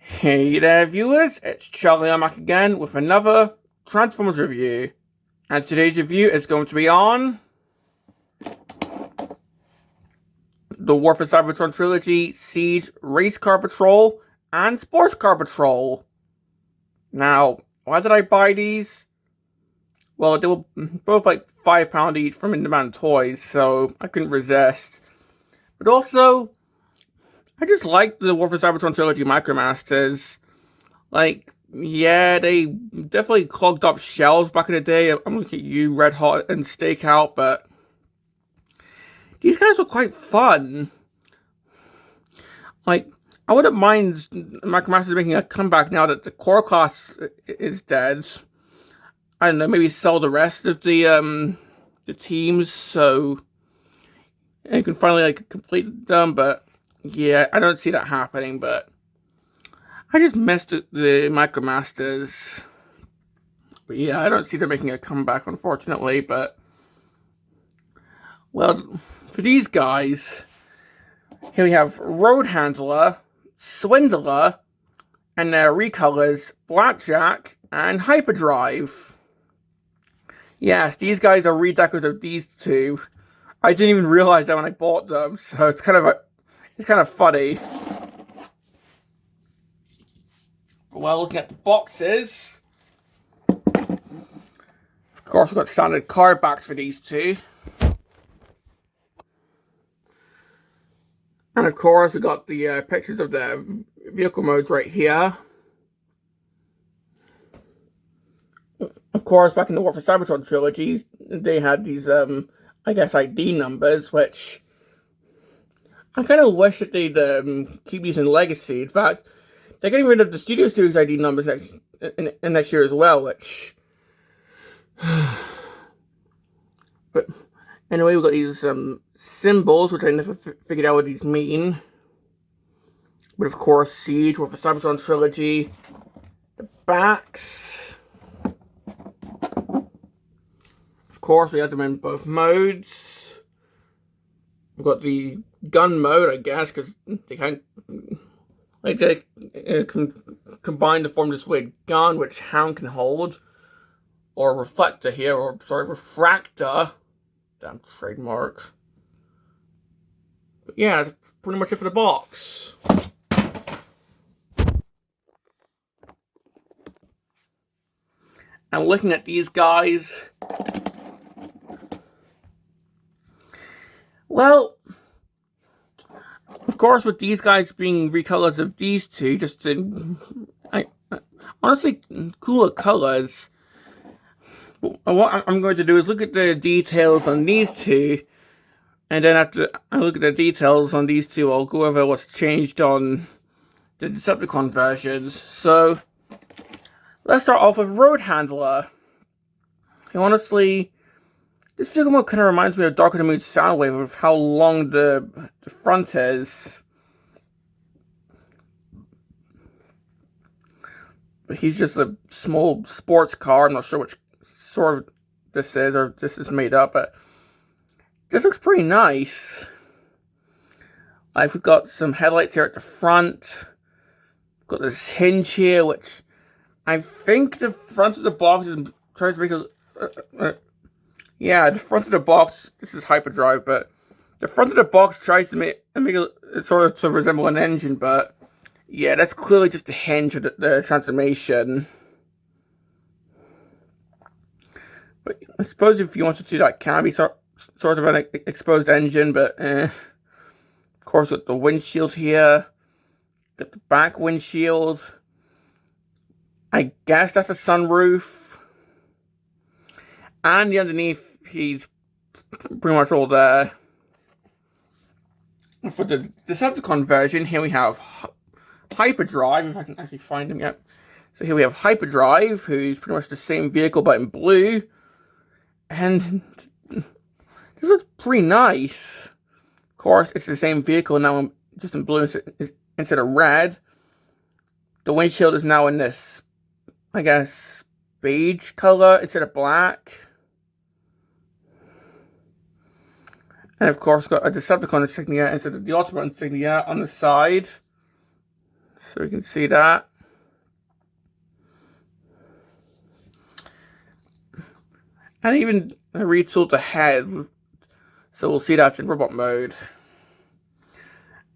Hey there viewers, it's Charlie. I'm back again with another Transformers review. And today's review is going to be on the War for Cybertron Trilogy, Siege, Race Car Patrol, and Sports Car Patrol. Now, why did I buy these? Well, they were both like £5 each from In-Demand Toys, so I couldn't resist. But also, I just like the War for Cybertron Trilogy Micromasters. Like, yeah, they definitely clogged up shelves back in the day. I'm looking at you, Red Hot and Stakeout, but these guys were quite fun. Like, I wouldn't mind Micromasters making a comeback now that the core class is dead. I don't know, maybe sell the rest of the teams so you can finally like complete them, but yeah, I don't see that happening, but I just missed the Micromasters. But yeah, I don't see them making a comeback, unfortunately, but well, for these guys, here we have Road Handler, Swindler, and their recolors Blackjack and Hyperdrive. Yes, these guys are redecors of these two. I didn't even realize that when I bought them, so it's kind of funny. Well, looking at the boxes, of course we've got standard card backs for these two. And of course, we got the pictures of the vehicle modes right here. Of course, back in the War for Cybertron trilogies, they had these, I guess, ID numbers, which I kind of wish that they'd keep these in Legacy. In fact, they're getting rid of the Studio Series ID numbers next year as well, which... But anyway, we've got these symbols, which I never figured out what these mean. But of course, Siege, War for Cybertron trilogy, the backs. Of course, we have them in both modes. We've got the gun mode, I guess, because they can't combine to form this weird gun, which Hound can hold, or reflector here, or sorry, refractor. Damn trademark. But yeah, that's pretty much it for the box. And looking at these guys, well, of course, with these guys being recolors of these two, just honestly cooler colors. What I'm going to do is look at the details on these two, and then after I look at the details on these two, I'll go over what's changed on the Decepticon versions. So, let's start off with Road Handler. And honestly, this vehicle kind of reminds me of Dark of the Moon Soundwave with how long the front is. But he's just a small sports car. I'm not sure which sort of this is, or this is made up, but this looks pretty nice. We've got some headlights here at the front. We've got this hinge here, which I think the front of the box tries to make a... yeah, the front of the box, this is Hyperdrive, but the front of the box tries to make it sort of resemble an engine, but yeah, that's clearly just a hinge of the transformation. But I suppose if you wanted to, that can be sort of an exposed engine, but of course with the windshield here, got the back windshield. I guess that's a sunroof. And the underneath, he's pretty much all there. For the Decepticon version, here we have Hyperdrive, if I can actually find him yet. So here we have Hyperdrive, who's pretty much the same vehicle but in blue. And this looks pretty nice. Of course, it's the same vehicle now, just in blue instead of red. The windshield is now in this, I guess, beige color instead of black. And of course, got a Decepticon insignia instead of the Autobot insignia on the side. So we can see that. And even retooled the head. So we'll see that in robot mode.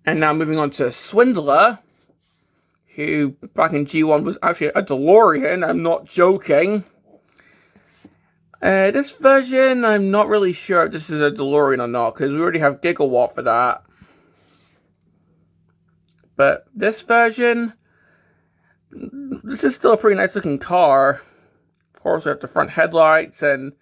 And now moving on to Swindler, who back in G1 was actually a DeLorean. I'm not joking. This version, I'm not really sure if this is a DeLorean or not, because we already have Gigawatt for that. But this version, this is still a pretty nice looking car. Of course, we have the front headlights, and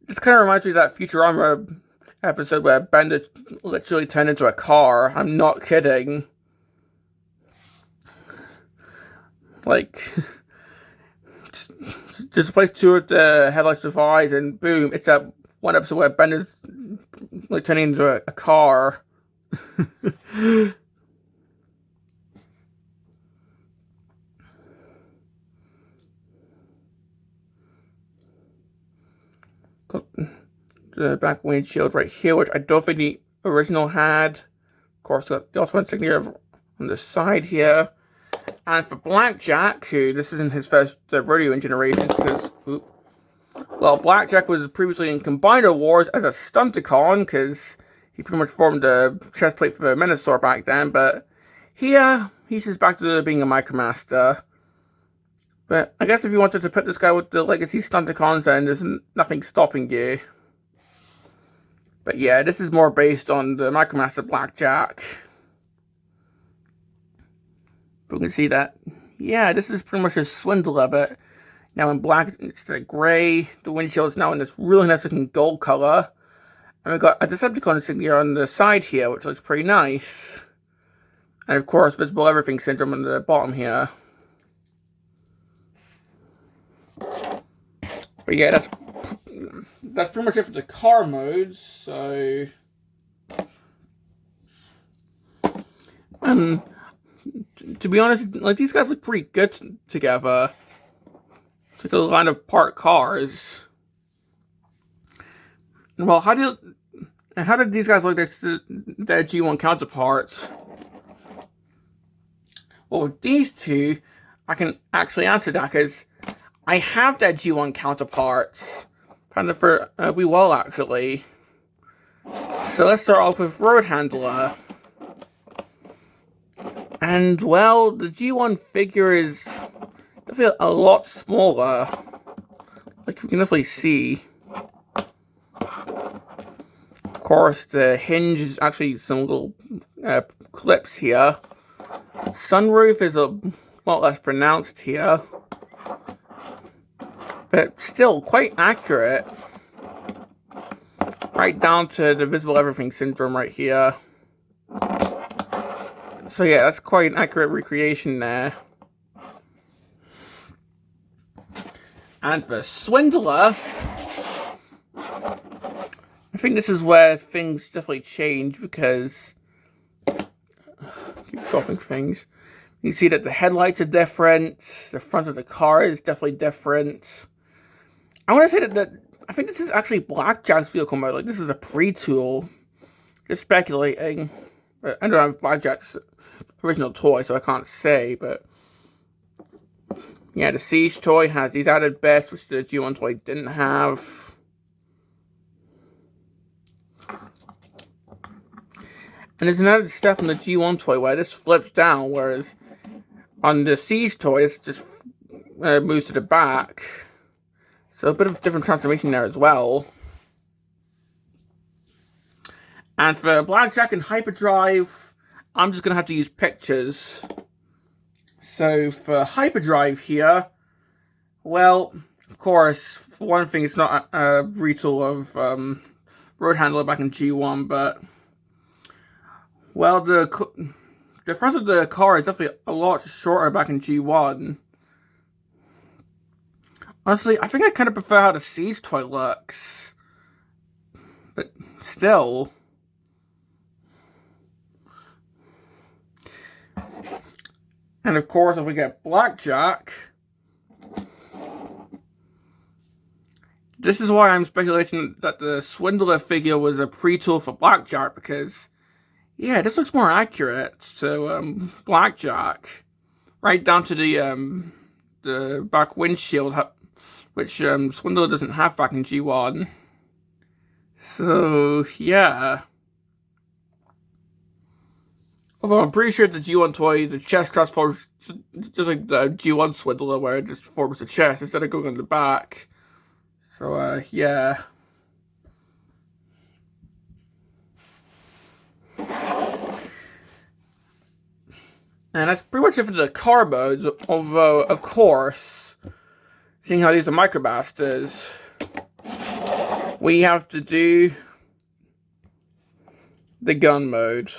this kind of reminds me of that Futurama episode where Bender literally turned into a car. I'm not kidding. Like, just place two of the headlights with eyes, and boom, it's that one episode where Bender's like turning into a car. Got the back windshield right here, which I don't think the original had. Of course, got the Ultimate insignia on the side here. And for Blackjack, who this isn't his first rodeo generation, because, well, Blackjack was previously in Combiner Wars as a Stunticon, because he pretty much formed a chest plate for Minosaur back then, but here, he's just back to being a Micromaster. But I guess if you wanted to put this guy with the Legacy Stunticons, then there's nothing stopping you. But yeah, this is more based on the Micromaster Blackjack. But we can see that, yeah, this is pretty much a Swindler, but now in black, instead of grey, the windshield is now in this really nice looking gold color. And we've got a Decepticon insignia on the side here, which looks pretty nice. And of course, Visible Everything Syndrome on the bottom here. But yeah, that's pretty much it for the car modes, so... to be honest, like, these guys look pretty good together. It's like a line of parked cars. Well, how did these guys look next to their G1 counterparts? Well, with these two, I can actually answer that, because I have their G1 counterparts. Found it for we will, actually. So let's start off with Road Handler. And, well, the G1 figure is definitely a lot smaller. Like, we can definitely see. Of course, the hinge is actually some little clips here. Sunroof is a lot less pronounced here. But still, quite accurate. Right down to the Visible Everything Syndrome right here. So yeah, that's quite an accurate recreation there. And for Swindler, I think this is where things definitely change, because keep dropping things. You see that the headlights are different, the front of the car is definitely different. I want to say that I think this is actually Blackjack's vehicle mode. Like, this is a pre-tool. Just speculating. I don't have Blackjack's original toy, so I can't say, but yeah, the Siege toy has these added bits, which the G1 toy didn't have. And there's another step on the G1 toy where this flips down, whereas on the Siege toy, it just moves to the back. So a bit of different transformation there as well. And for Blackjack and Hyperdrive, I'm just going to have to use pictures. So for Hyperdrive here, well, of course, for one thing, it's not a retool of Road Handler back in G1, but, well, the front of the car is definitely a lot shorter back in G1. Honestly, I think I kind of prefer how the Siege toy looks. But still. And of course, if we get Blackjack, this is why I'm speculating that the Swindler figure was a pre-tool for Blackjack, because, yeah, this looks more accurate to Blackjack. right down to the back windshield, which Swindler doesn't have back in G1. So yeah. Although I'm pretty sure the G1 toy, the chest transforms just like the G1 Swindler, where it just forms the chest instead of going on the back. So yeah. And that's pretty much it for the car modes, although, of course, seeing how these are Micromasters, we have to do the gun mode.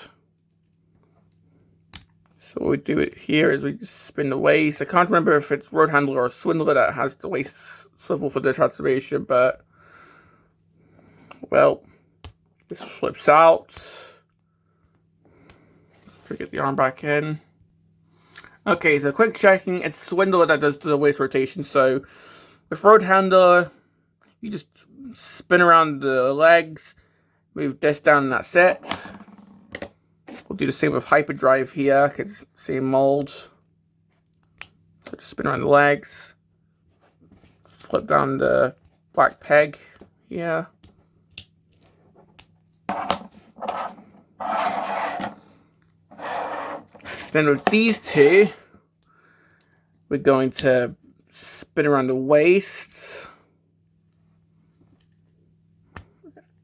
So what we do it here is we just spin the waist. I can't remember if it's Road Handler or Swindler that has the waist swivel for the transformation, but, well, this flips out. Get the arm back in. Okay, so quick checking, it's Swindler that does the waist rotation. So with Road Handler, you just spin around the legs, move this down, and that's it. We'll do the same with Hyperdrive here, because it's the same mold. So just spin around the legs, flip down the black peg here. Then with these two, we're going to spin around the waist.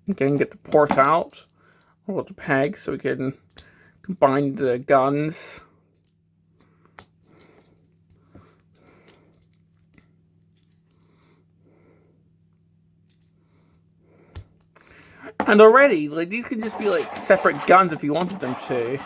Again, get the port out, or the peg, so we can combine the guns. And already, like, these can just be like separate guns if you wanted them to.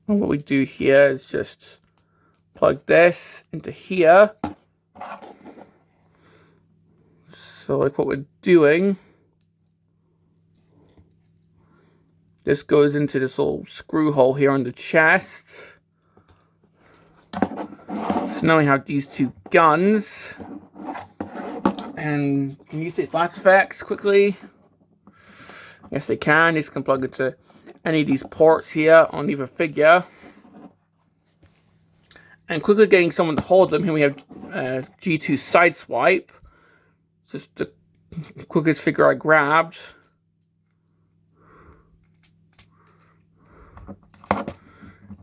What we do here is just plug this into here. So like what we're doing, this goes into this little screw hole here on the chest. So now we have these two guns. And can you see blast effects quickly? Yes, they can. These can plug into any of these ports here on either figure. And quickly getting someone to hold them. Here we have G2 Sideswipe. Just the quickest figure I grabbed.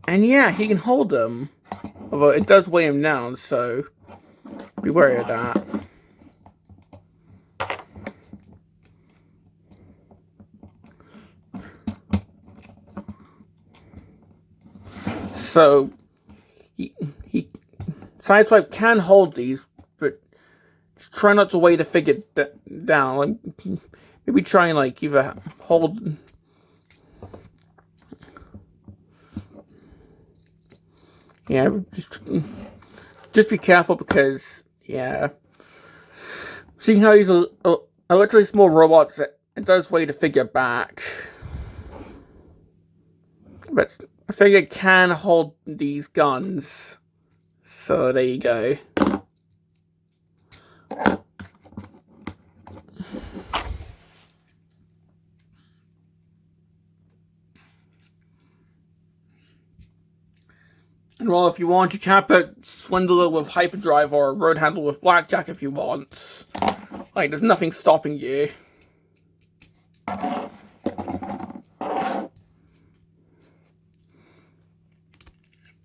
And yeah, he can hold them. Although it does weigh him down, so be wary of that. So he Sideswipe can hold these, but try not to weigh the figure down. Like, maybe try and like either hold. Yeah, just be careful because yeah, seeing how these are literally small robots, it does weigh the figure back, but a figure can hold these guns. So there you go. And well, if you want, you can put Swindler with Hyperdrive or Road Handler with Blackjack if you want. Like, there's nothing stopping you.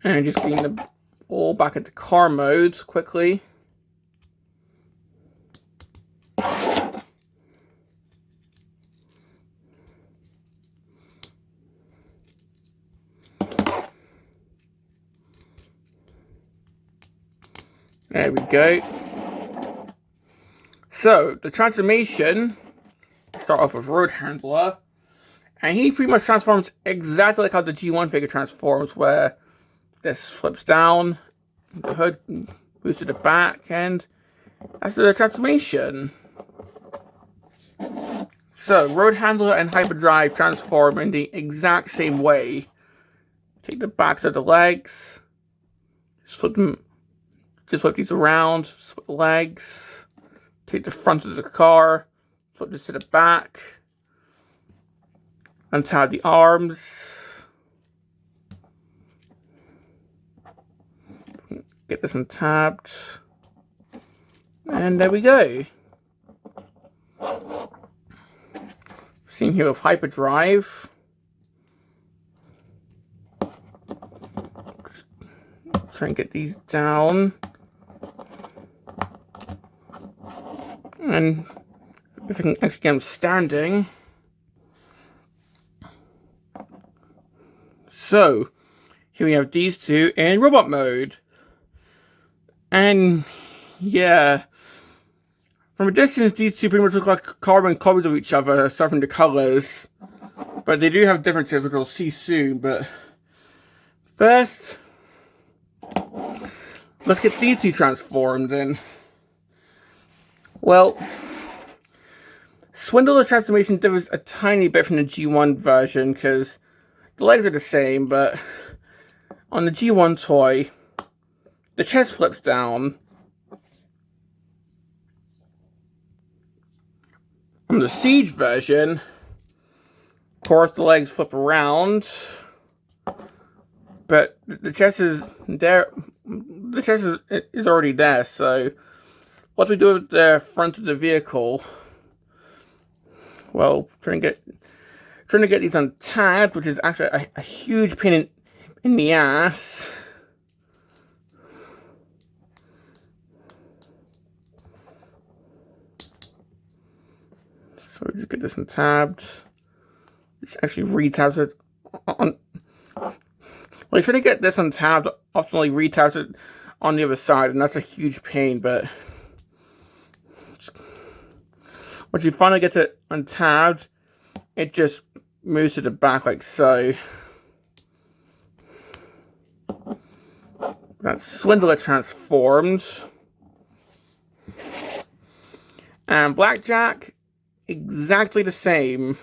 And just getting them all back into car modes quickly. There we go. So, the transformation, start off with Road Handler, and he pretty much transforms exactly like how the G1 figure transforms, where this flips down, the hood moves to the back, and that's the transformation. So, Road Handler and Hyperdrive transform in the exact same way. Take the backs of the legs, just flip these around, switch the legs, take the front of the car, flip this to the back, untie the arms, get this untabbed, and there we go. Same here with Hyperdrive. Just try and get these down. And if I can actually get them standing. So, here we have these two in robot mode. And, yeah. From a distance, these two pretty much look like carbon copies of each other, aside from the colors. But they do have differences, which we'll see soon. But first, let's get these two transformed in. Well, Swindler's transformation differs a tiny bit from the G1 version, because the legs are the same, but on the G1 toy, the chest flips down. On the Siege version, of course, the legs flip around, but the chest is there. The chest is already there. So, what do we do with the front of the vehicle? Well, trying to get these untagged, which is actually a huge pain in the ass. So we just get this untabbed, which actually retabs it on. Well, you're trying to get this untabbed, ultimately retabs it on the other side, and that's a huge pain. But once you finally get it untabbed, it just moves to the back like so. That's Swindler transformed, and Blackjack, exactly the same.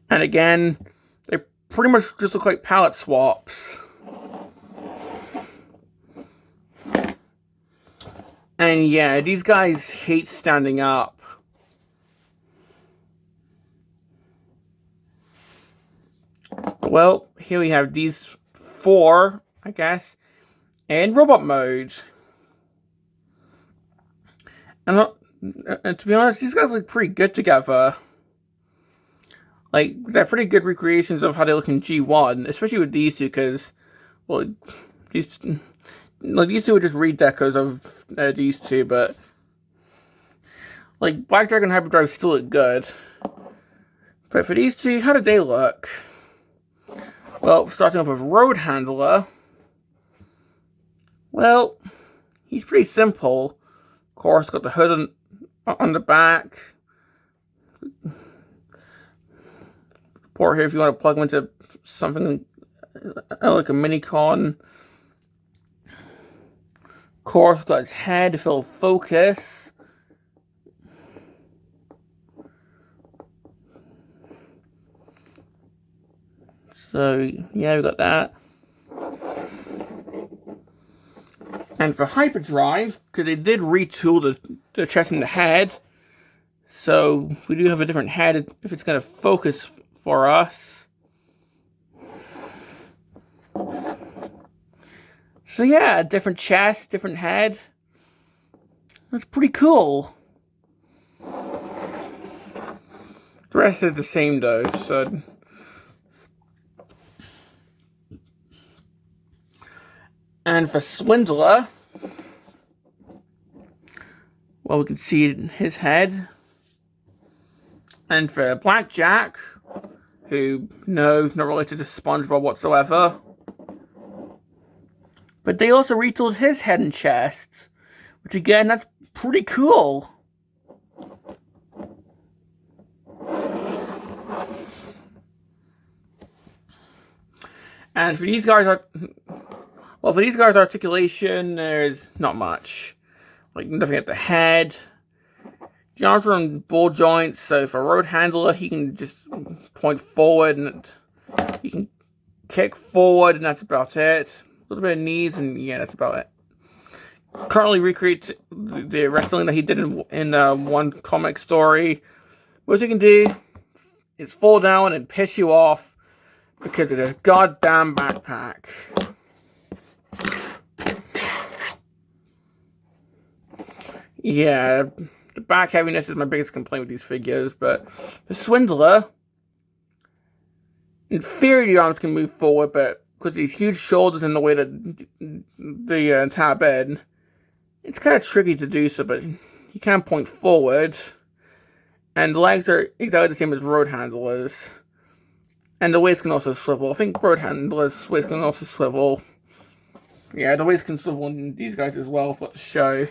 And again, they pretty much just look like palette swaps. And yeah, these guys hate standing up. Well, here we have these four, I guess, in robot mode. And to be honest, these guys look pretty good together. Like, they're pretty good recreations of how they look in G1, especially with these two, because, well, these two are just redecos of these two, but, like, Blackjack and Hyperdrive still look good. But for these two, how did they look? Well, starting off with Road Handler. Well, he's pretty simple. Of course, got the hood on the back. Port here if you want to plug him into something like a mini-con. Of course, got his head to fill focus. So, yeah, we got that. And for Hyperdrive, because they did retool the chest and the head, so we do have a different head if it's going to focus for us. So yeah, different chest, different head. That's pretty cool. The rest is the same though, so. And for Swindler, well, we can see his head. And for Blackjack, who, no, not related to SpongeBob whatsoever. But they also retooled his head and chest, which again, that's pretty cool. And for these guys, well, for these guys' articulation, there's not much. like nothing at the head. The arms are on ball joints, so for a road handler, he can just point forward and he can kick forward, and that's about it. A little bit of knees, and yeah, that's about it. Currently recreates the wrestling that he did in one comic story. What he can do is fall down and piss you off because of this goddamn backpack. Yeah, the back heaviness is my biggest complaint with these figures, but the Swindler, in theory, the arms can move forward, but because these huge shoulders in the way that the tab in, it's kind of tricky to do so, but you can point forward. And the legs are exactly the same as road handlers. And the waist can also swivel. I think road handlers' waist can also swivel. Yeah, the waist can swivel in these guys as well for the show.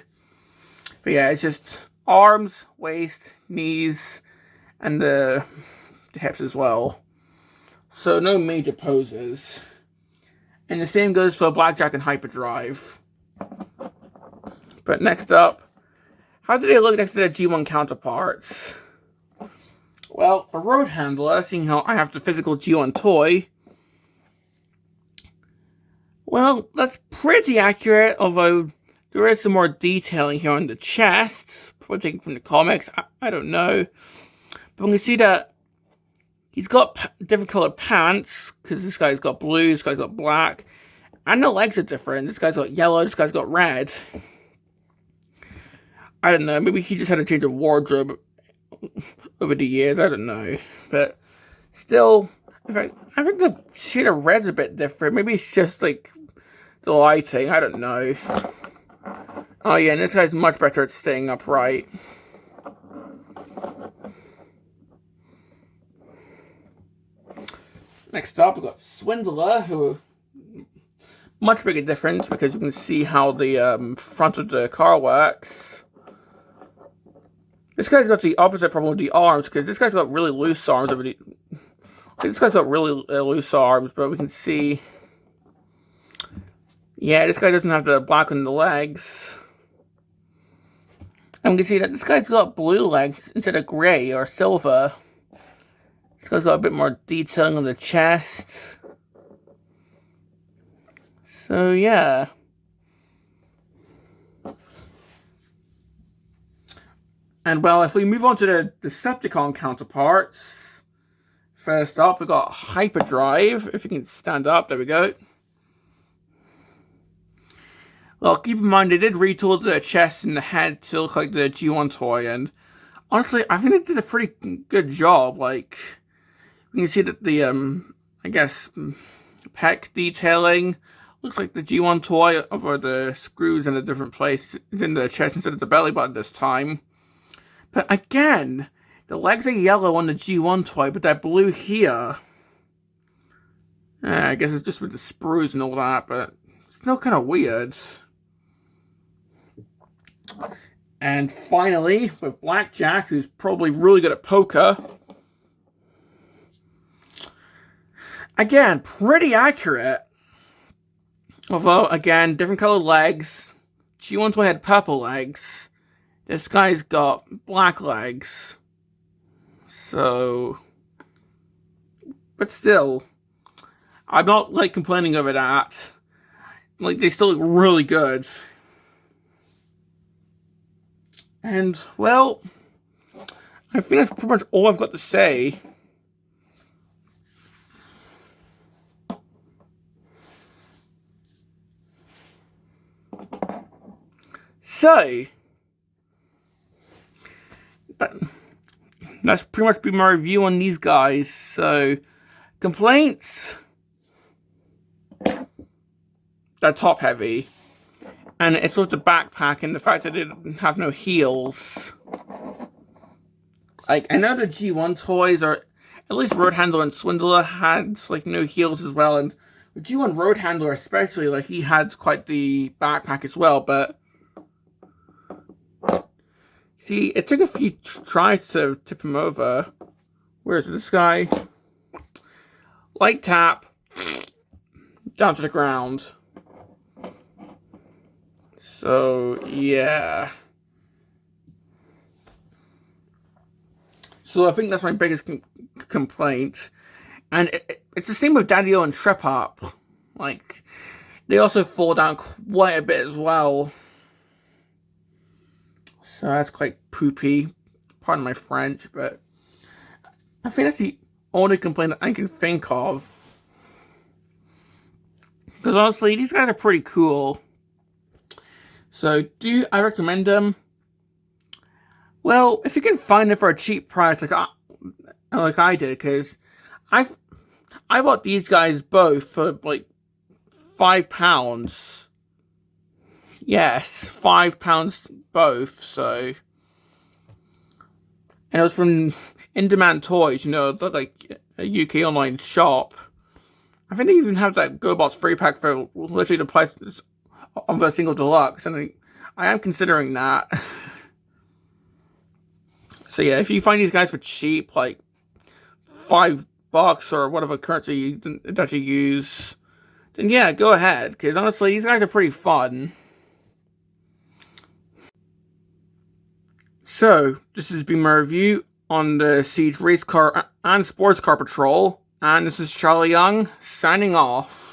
But yeah, it's just arms, waist, knees, and the hips as well. So no major poses. And the same goes for Blackjack and Hyperdrive. But next up, how do they look next to their G1 counterparts? Well, for Road Handler, seeing how I have the physical G1 toy, well, that's pretty accurate, although there is some more detailing here on the chest, probably taken from the comics, I don't know. But we can see that he's got different colored pants, because this guy's got blue, this guy's got black, and the legs are different. This guy's got yellow, this guy's got red. I don't know, maybe he just had a change of wardrobe over the years, I don't know. But still, in fact, I think the shade of red's a bit different. Maybe it's just like the lighting, I don't know. Oh yeah, and this guy's much better at staying upright. Next up, we've got Swindler, who much bigger difference because you can see how the front of the car works. This guy's got the opposite problem with the arms, because this guy's got really loose arms over the... This guy's got really loose arms, but we can see... Yeah, this guy doesn't have the black on the legs. And we can see that this guy's got blue legs instead of gray or silver. This guy's got a bit more detailing on the chest. So, yeah. And well, if we move on to the Decepticon counterparts, first up we've got Hyperdrive. If you can stand up, there we go. Well, keep in mind they did retool the chest and the head to look like the G1 toy, and honestly, I think they did a pretty good job. Like, you can see that the I guess pec detailing looks like the G1 toy, over the screws in a different place. It's in the chest instead of the belly button this time. But again, the legs are yellow on the G1 toy, but they're blue here. I guess it's just with the sprues and all that, but it's still kind of weird. And finally, with Blackjack, who's probably really good at poker. Again, pretty accurate. Although, again, different colored legs. G1 toy had purple legs. This guy's got black legs. So... But still, I'm not, like, complaining over that. Like, they still look really good. And, well, I think that's pretty much all I've got to say. So, that's pretty much been my review on these guys. So, complaints? They're top heavy. And it's sort of the backpack and the fact that it didn't have no heels. Like, I know the G1 toys are, at least Road Handler and Swindler had, like, no heels as well. And the G1 Road Handler especially, like, he had quite the backpack as well, but... See, it took a few tries to tip him over. Where's this guy? Light tap. Down to the ground. So, yeah. So I think that's my biggest complaint. And it's the same with Daddy-O and Trip Hop. Like, they also fall down quite a bit as well. So that's quite poopy. Pardon my French, but I think that's the only complaint I can think of. Because honestly, these guys are pretty cool. So, do I recommend them? Well, if you can find it for a cheap price, like I did, because I bought these guys both for like £5. Yes, £5 both. So, and it was from In Demand Toys, like a UK online shop. I think they even have that GoBots 3-pack for literally the price of a single deluxe, and I am considering that. So yeah, if you find these guys for cheap, like $5 or whatever currency that you use, then yeah, go ahead. Because honestly, these guys are pretty fun. So this has been my review on the Siege Race Car and Sports Car Patrol, and this is Charlie Young signing off.